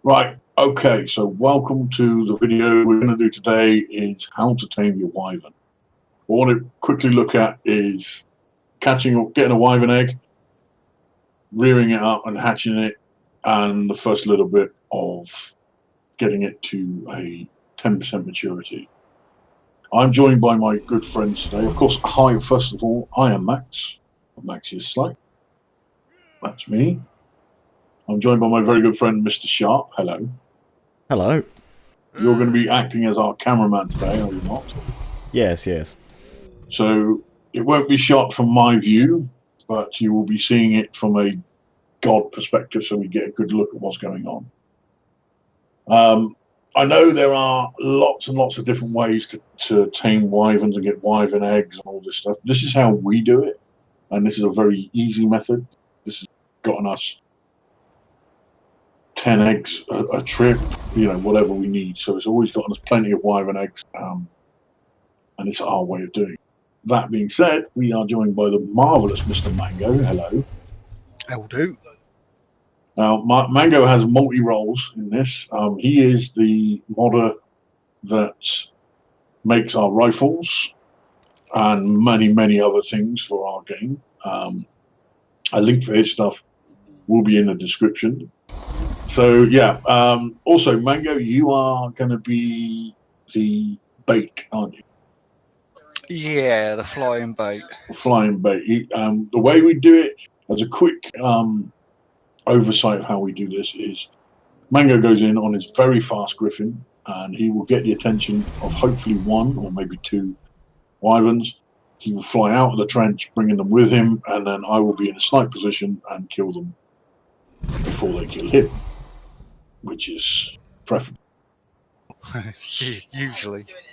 Right, okay, so welcome to the video we're going to do today is how to tame your wyvern. What I want to quickly look at is getting a wyvern egg, rearing it up and hatching it, and the first little bit of getting it to a 10% maturity. I'm joined by my good friends today. Of course, hi, first of all, I am Max. Max is Slight. That's me. I'm joined by my very good friend, Mr. Sharp. Hello. Hello. You're going to be acting as our cameraman today, are you not? Yes. So it won't be shot from my view, but you will be seeing it from a God perspective, so we get a good look at what's going on. I know there are lots and lots of different ways to tame wyverns and get wyvern eggs and all this stuff. This is how we do it, and this is a very easy method. This has gotten us 10 eggs a trip, whatever we need. So it's always gotten us plenty of wyvern eggs, and it's our way of doing it. That being said, we are joined by the marvellous Mr. Mango. Hello. Will do. Now, Mango has multi-roles in this. He is the modder that makes our rifles and many, many other things for our game. A link for his stuff will be in the description. So, yeah. Also, Mango, you are going to be the bait, aren't you? Yeah, the flying bait. Flying bait. The way we do it, as a quick oversight of how we do this, is Mango goes in on his very fast griffin, and he will get the attention of hopefully one or maybe two wyverns. He will fly out of the trench, bringing them with him, and then I will be in a snipe position and kill them before they kill him, which is preferable.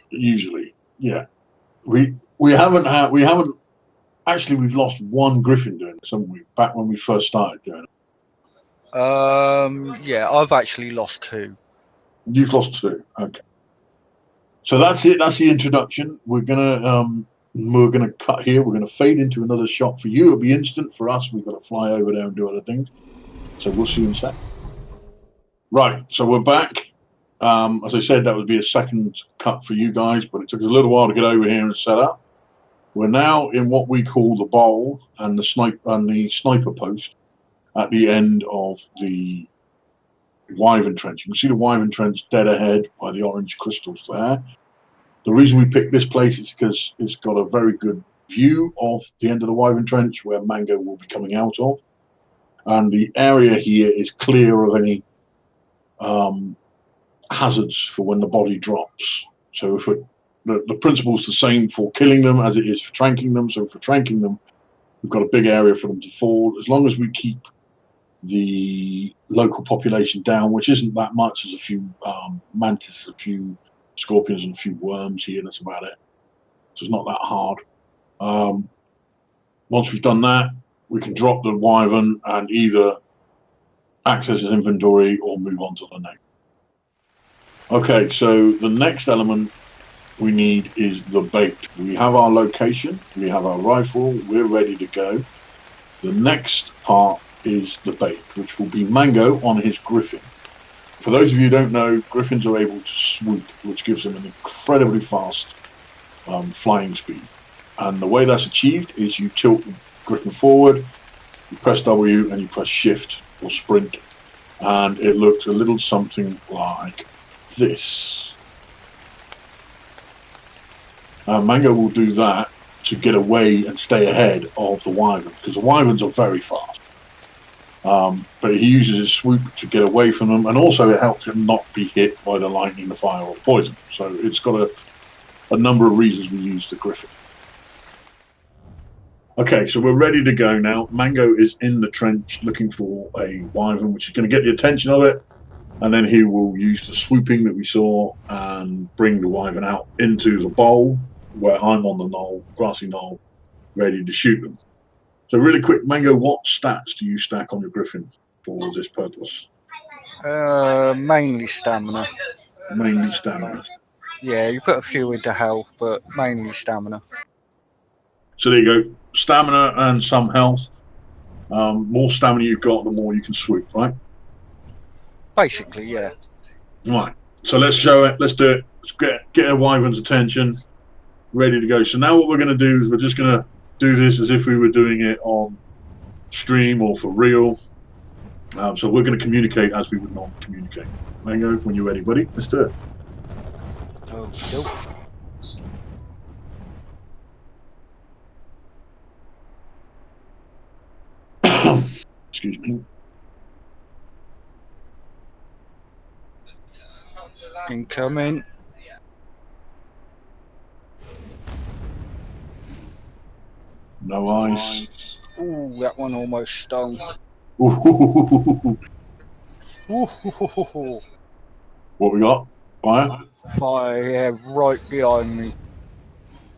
Usually, yeah. We haven't actually, we've lost one griffin doing this, haven't we? Back when we first started doing it. Yeah, I've actually lost two. You've lost two. Okay. So that's it. That's the introduction. We're gonna cut here. We're gonna fade into another shot. For you, it'll be instant. For us, we've got to fly over there and do other things. So we'll see you in a sec. Right. So we're back. As I said, that would be a second cut for you guys, but it took us a little while to get over here and set up. We're now in what we call the bowl and the sniper post at the end of the wyvern trench. You can see the wyvern trench dead ahead by the orange crystals there. The reason we picked this place is because it's got a very good view of the end of the wyvern trench where Mango will be coming out of. And the area here is clear of any hazards for when the body drops. So if the principle is the same for killing them as it is for tranking them. So for tranking them, we've got a big area for them to fall. As long as we keep the local population down, which isn't that much. There's a few mantis, a few scorpions, and a few worms here. That's about it. So it's not that hard. Once we've done that, we can drop the wyvern and either access his inventory or move on to the next. Okay, so the next element we need is the bait. We have our location, we have our rifle, we're ready to go. The next part is the bait, which will be Mango on his griffin. For those of you who don't know, griffins are able to swoop, which gives them an incredibly fast flying speed. And the way that's achieved is you tilt the griffin forward, you press W and you press shift or sprint, and it looks a little something like this. Mango will do that to get away and stay ahead of the wyvern, because the wyverns are very fast. But he uses his swoop to get away from them, and also it helps him not be hit by the lightning, the fire, or the poison. So it's got a number of reasons we use the griffin. Okay, so we're ready to go now. Mango is in the trench looking for a wyvern, which is going to get the attention of it, and then he will use the swooping that we saw and bring the wyvern out into the bowl where I'm on the knoll, grassy knoll, ready to shoot them. So really quick, Mango, what stats do you stack on your griffin for this purpose? Mainly stamina. Mainly stamina. Yeah, you put a few into health, but mainly stamina. So there you go, stamina and some health. More stamina you've got, the more you can swoop, right? Basically, yeah. Right. So let's show it. Let's do it. Let's get a wyvern's attention. Ready to go. So now what we're going to do is we're just going to do this as if we were doing it on stream or for real. So we're going to communicate as we would normally communicate. Mango, when you're ready, buddy, let's do it. Okay. Excuse me. Incoming. No ice. Ooh, that one almost stung. Ooh. Ooh. What we got? Fire? Fire, yeah, right behind me.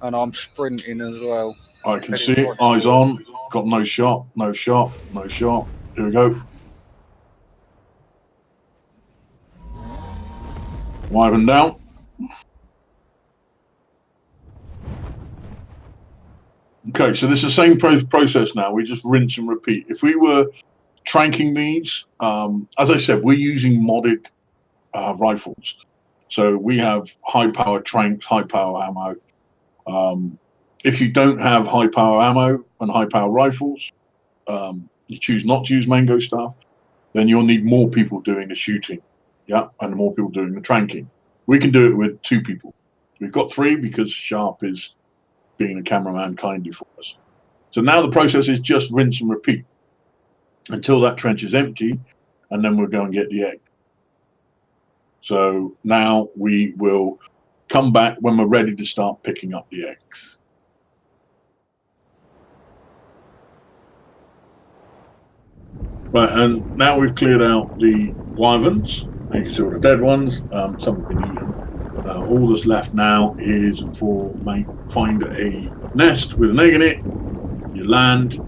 And I'm sprinting as well. I can see it. Eyes on. Got no shot. No shot. No shot. Here we go. Wyvern down. Okay, so this is the same process now. We just rinse and repeat. If we were tranking these, as I said, we're using modded rifles. So we have high-power tranks, high-power ammo. If you don't have high-power ammo and high-power rifles, you choose not to use mango stuff, then you'll need more people doing the shooting, and more people doing the tranking. We can do it with 2 people. We've got 3 because Sharp is being a cameraman kindly for us. So now the process is just rinse and repeat until that trench is empty, and then we'll go and get the egg. So now we will come back when we're ready to start picking up the eggs. Right, and now we've cleared out the wyverns. You can see all the dead ones. Some have been eaten. All that's left now is find a nest with an egg in it. You land,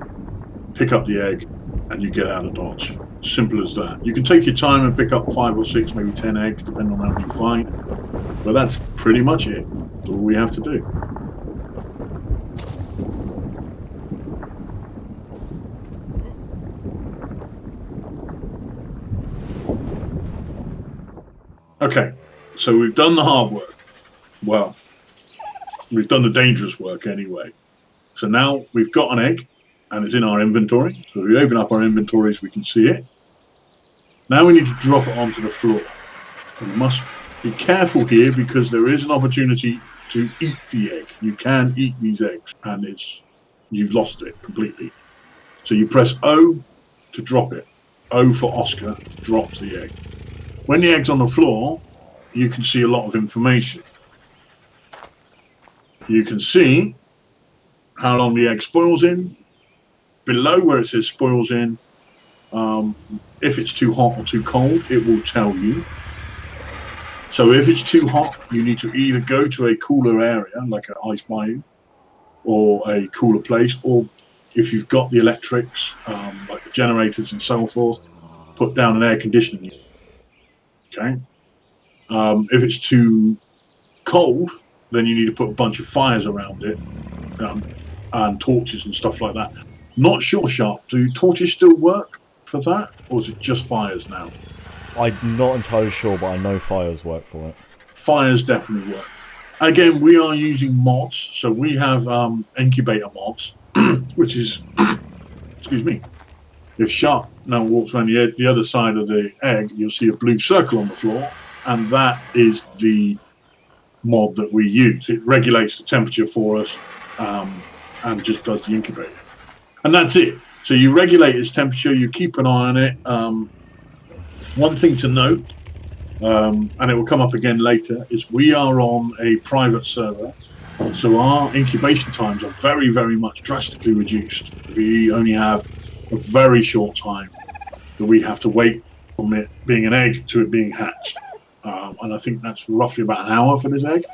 pick up the egg, and you get out of Dodge. Simple as that. You can take your time and pick up 5 or 6, maybe 10 eggs, depending on how many you find. But that's pretty much it. That's all we have to do. Okay, so we've done the hard work. Well, we've done the dangerous work anyway. So now we've got an egg, and it's in our inventory. So if we open up our inventories, we can see it. Now we need to drop it onto the floor. We must be careful here because there is an opportunity to eat the egg. You can eat these eggs, and you've lost it completely. So you press O to drop it. O for Oscar drops the egg. When the egg's on the floor, you can see a lot of information. You can see how long the egg spoils in. Below where it says spoils in, if it's too hot or too cold, it will tell you. So if it's too hot, you need to either go to a cooler area, like an ice bayou, or a cooler place, or if you've got the electrics, like the generators and so forth, put down an air conditioning unit. Okay. If it's too cold, then you need to put a bunch of fires around it, and torches and stuff like that. Not sure, Sharp, do torches still work for that, or is it just fires now? I'm not entirely sure, but I know fires work for it. Fires definitely work. Again, we are using mods, so we have incubator mods, which is, excuse me, if Sharp now walks around the other side of the egg, you'll see a blue circle on the floor, and that is the mod that we use. It regulates the temperature for us, and just does the incubator. And that's it. So you regulate its temperature, you keep an eye on it. One thing to note, and it will come up again later, is we are on a private server, so our incubation times are very, very much drastically reduced. We only have a very short time that we have to wait from it being an egg to it being hatched. And I think that's roughly about an hour for this egg.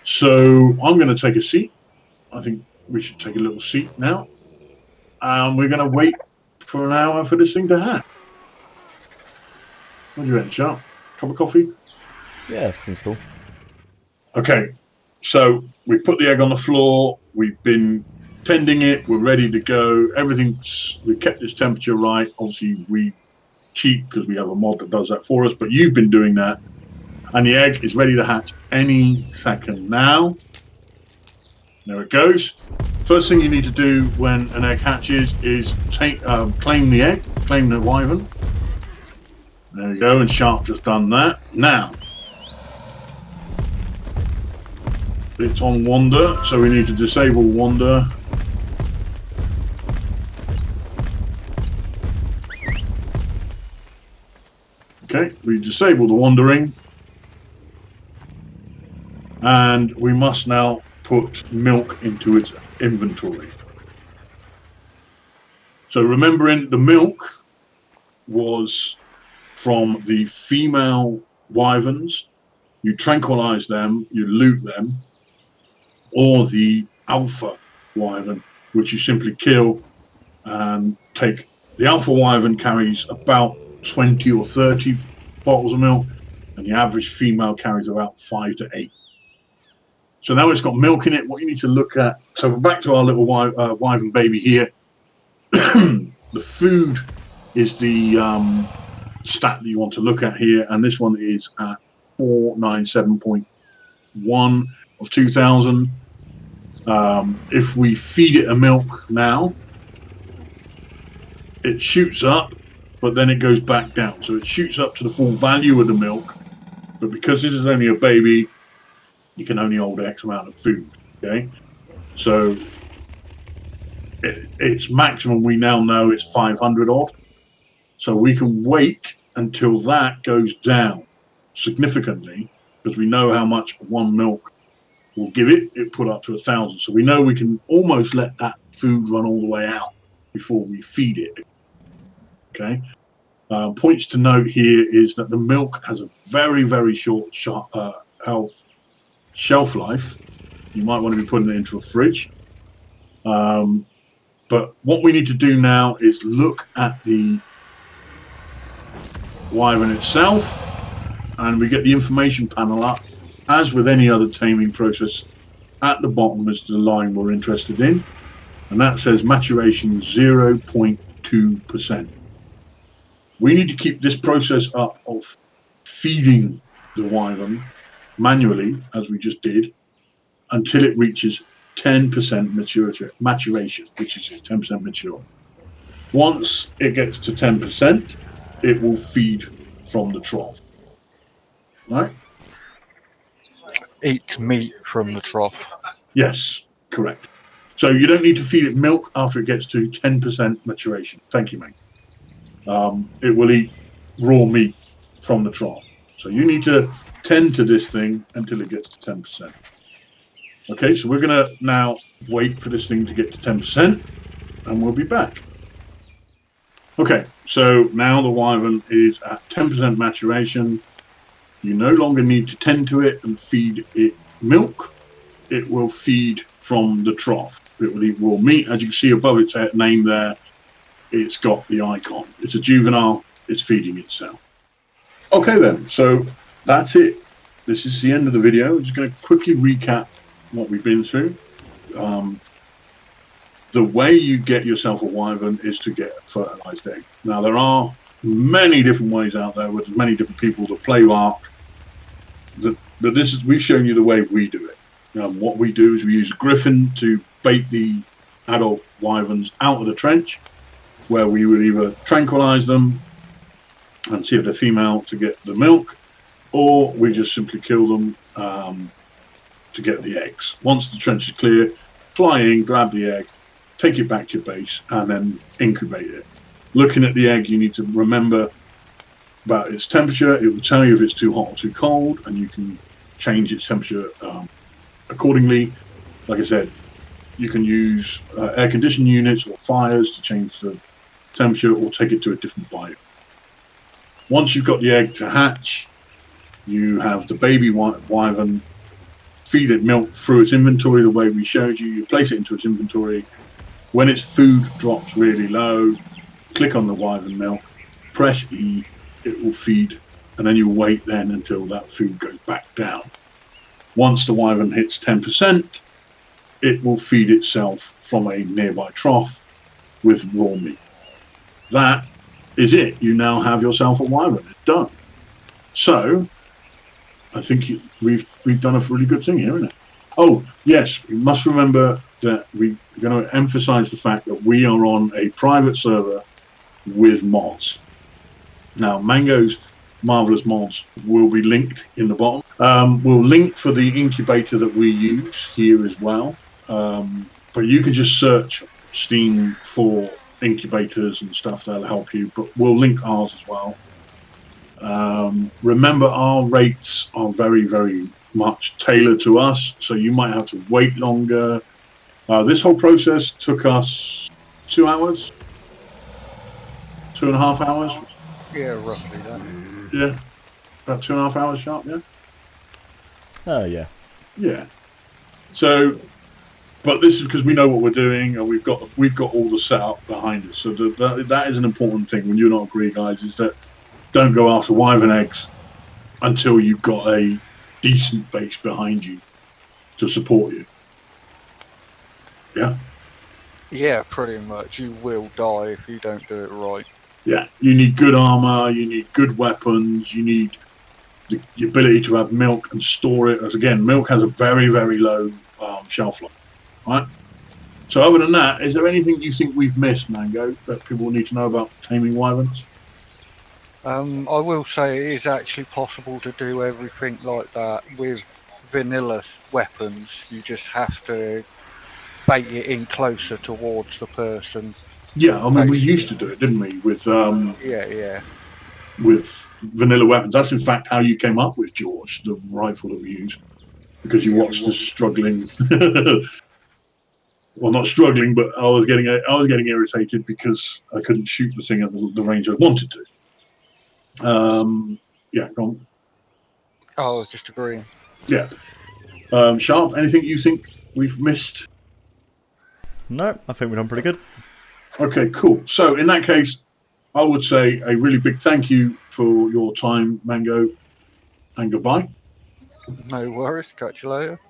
So I'm going to take a seat. I think we should take a little seat now. We're going to wait for an hour for this thing to hatch. What do you reckon, Sharp? Cup of coffee? Yeah, seems cool. Okay, so we put the egg on the floor. We've been tending it. We're ready to go. We've kept its temperature right. Obviously, we cheat because we have a mod that does that for us, but you've been doing that, and the egg is ready to hatch any second now. There it goes. First thing you need to do when an egg hatches is claim the egg, claim the wyvern. There you go, and Sharp just done that. Now, it's on wander, so we need to disable wander. Okay, we disable the wandering. And we must now put milk into its inventory. So remembering the milk was from the female wyverns. You tranquilize them, you loot them, or the alpha wyvern, which you simply kill and take. The alpha wyvern carries about 20 or 30 bottles of milk, and the average female carries about 5 to 8. So now it's got milk in it. What you need to look at, so we're back to our little wyvern baby here. The food is the stat that you want to look at here, and this one is at 497.1 of 2000. If we feed it a milk now, it shoots up, but then it goes back down. So it shoots up to the full value of the milk, but because this is only a baby, you can only hold X amount of food. Okay, so its maximum we now know is 500 odd. So we can wait until that goes down significantly, because we know how much one milk will give it. It put up to 1,000. So we know we can almost let that food run all the way out before we feed it. Okay. Points to note here is that the milk has a very, very short shelf life. You might want to be putting it into a fridge. But what we need to do now is look at the wyvern itself, and we get the information panel up. As with any other taming process, at the bottom is the line we're interested in, and that says maturation 0.2%. We need to keep this process up of feeding the wyvern manually, as we just did, until it reaches 10% maturation, which is 10% mature. Once it gets to 10%, it will feed from the trough. Right? Eat meat from the trough. Yes, correct. So you don't need to feed it milk after it gets to 10% maturation. Thank you, mate. It will eat raw meat from the trough. So you need to tend to this thing until it gets to 10%. Okay, so we're going to now wait for this thing to get to 10%, and we'll be back. Okay, so now the wyvern is at 10% maturation. You no longer need to tend to it and feed it milk. It will feed from the trough. It will eat raw meat. As you can see above its name there, it's got the icon. It's a juvenile. It's feeding itself. Okay then, so that's it. This is the end of the video. I'm just going to quickly recap what we've been through. The way you get yourself a wyvern is to get a fertilized egg. Now, there are many different ways out there with many different people that play Ark. We've shown you the way we do it. What we do is we use a griffin to bait the adult wyverns out of the trench, where we would either tranquilize them and see if they're female to get the milk, or we just simply kill them to get the eggs. Once the trench is clear, fly in, grab the egg, take it back to your base, and then incubate it. Looking at the egg, you need to remember about its temperature. It will tell you if it's too hot or too cold, and you can change its temperature accordingly. Like I said, you can use air conditioning units or fires to change the temperature or take it to a different biome. Once you've got the egg to hatch, you have the baby wyvern, feed it milk through its inventory the way we showed you. You place it into its inventory. When its food drops really low, click on the wyvern milk, press E, it will feed, and then you wait then until that food goes back down. Once the wyvern hits 10%, it will feed itself from a nearby trough with raw meat. That is it. You now have yourself a wyvern. It's done. So I think we've done a really good thing here, isn't it? Oh yes, we must remember that we're going to emphasize the fact that we are on a private server with mods. Now, Mango's marvelous mods will be linked in the bottom. We'll link for the incubator that we use here as well. But you can just search Steam for incubators and stuff that'll help you. But we'll link ours as well. Remember, our rates are very, very much tailored to us, so you might have to wait longer. This whole process took us 2 hours, 2.5 hours. Yeah, roughly that. Yeah, about 2.5 hours sharp. Yeah. Oh, yeah. Yeah. So, but this is because we know what we're doing, and we've got all the setup behind us. So that is an important thing. When you not agree, guys, is that don't go after wyvern eggs until you've got a decent base behind you to support you. Yeah. Yeah, pretty much. You will die if you don't do it right. Yeah. You need good armor. You need good weapons. You need the ability to have milk and store it. As again, milk has a very, very low shelf life. Right. So other than that, is there anything you think we've missed, Mango, that people need to know about taming wyverns? I will say it is actually possible to do everything like that with vanilla weapons. You just have to bait it in closer towards the person. Yeah, I mean, we used to do it, didn't we, with Yeah. with vanilla weapons. That's in fact how you came up with George, the rifle that we use, because you watched us struggling. Well, not struggling, but I was getting irritated because I couldn't shoot the thing at the range I wanted to. Yeah, go on. Oh, I was just agreeing. Yeah. Sharp, anything you think we've missed? No, I think we've done pretty good. Okay, cool. So in that case, I would say a really big thank you for your time, Mango, and goodbye. No worries. Catch you later.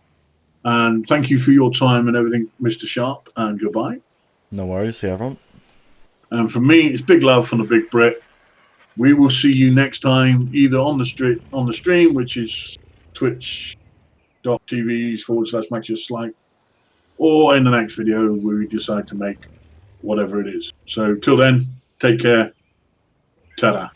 And thank you for your time and everything, Mr. Sharp, and goodbye. No worries, see everyone. And from me, it's big love from the Big Brit. We will see you next time, either on the stream, which is twitch.tv/MaxYourSlight, or in the next video where we decide to make whatever it is. So till then, take care. Ta-da.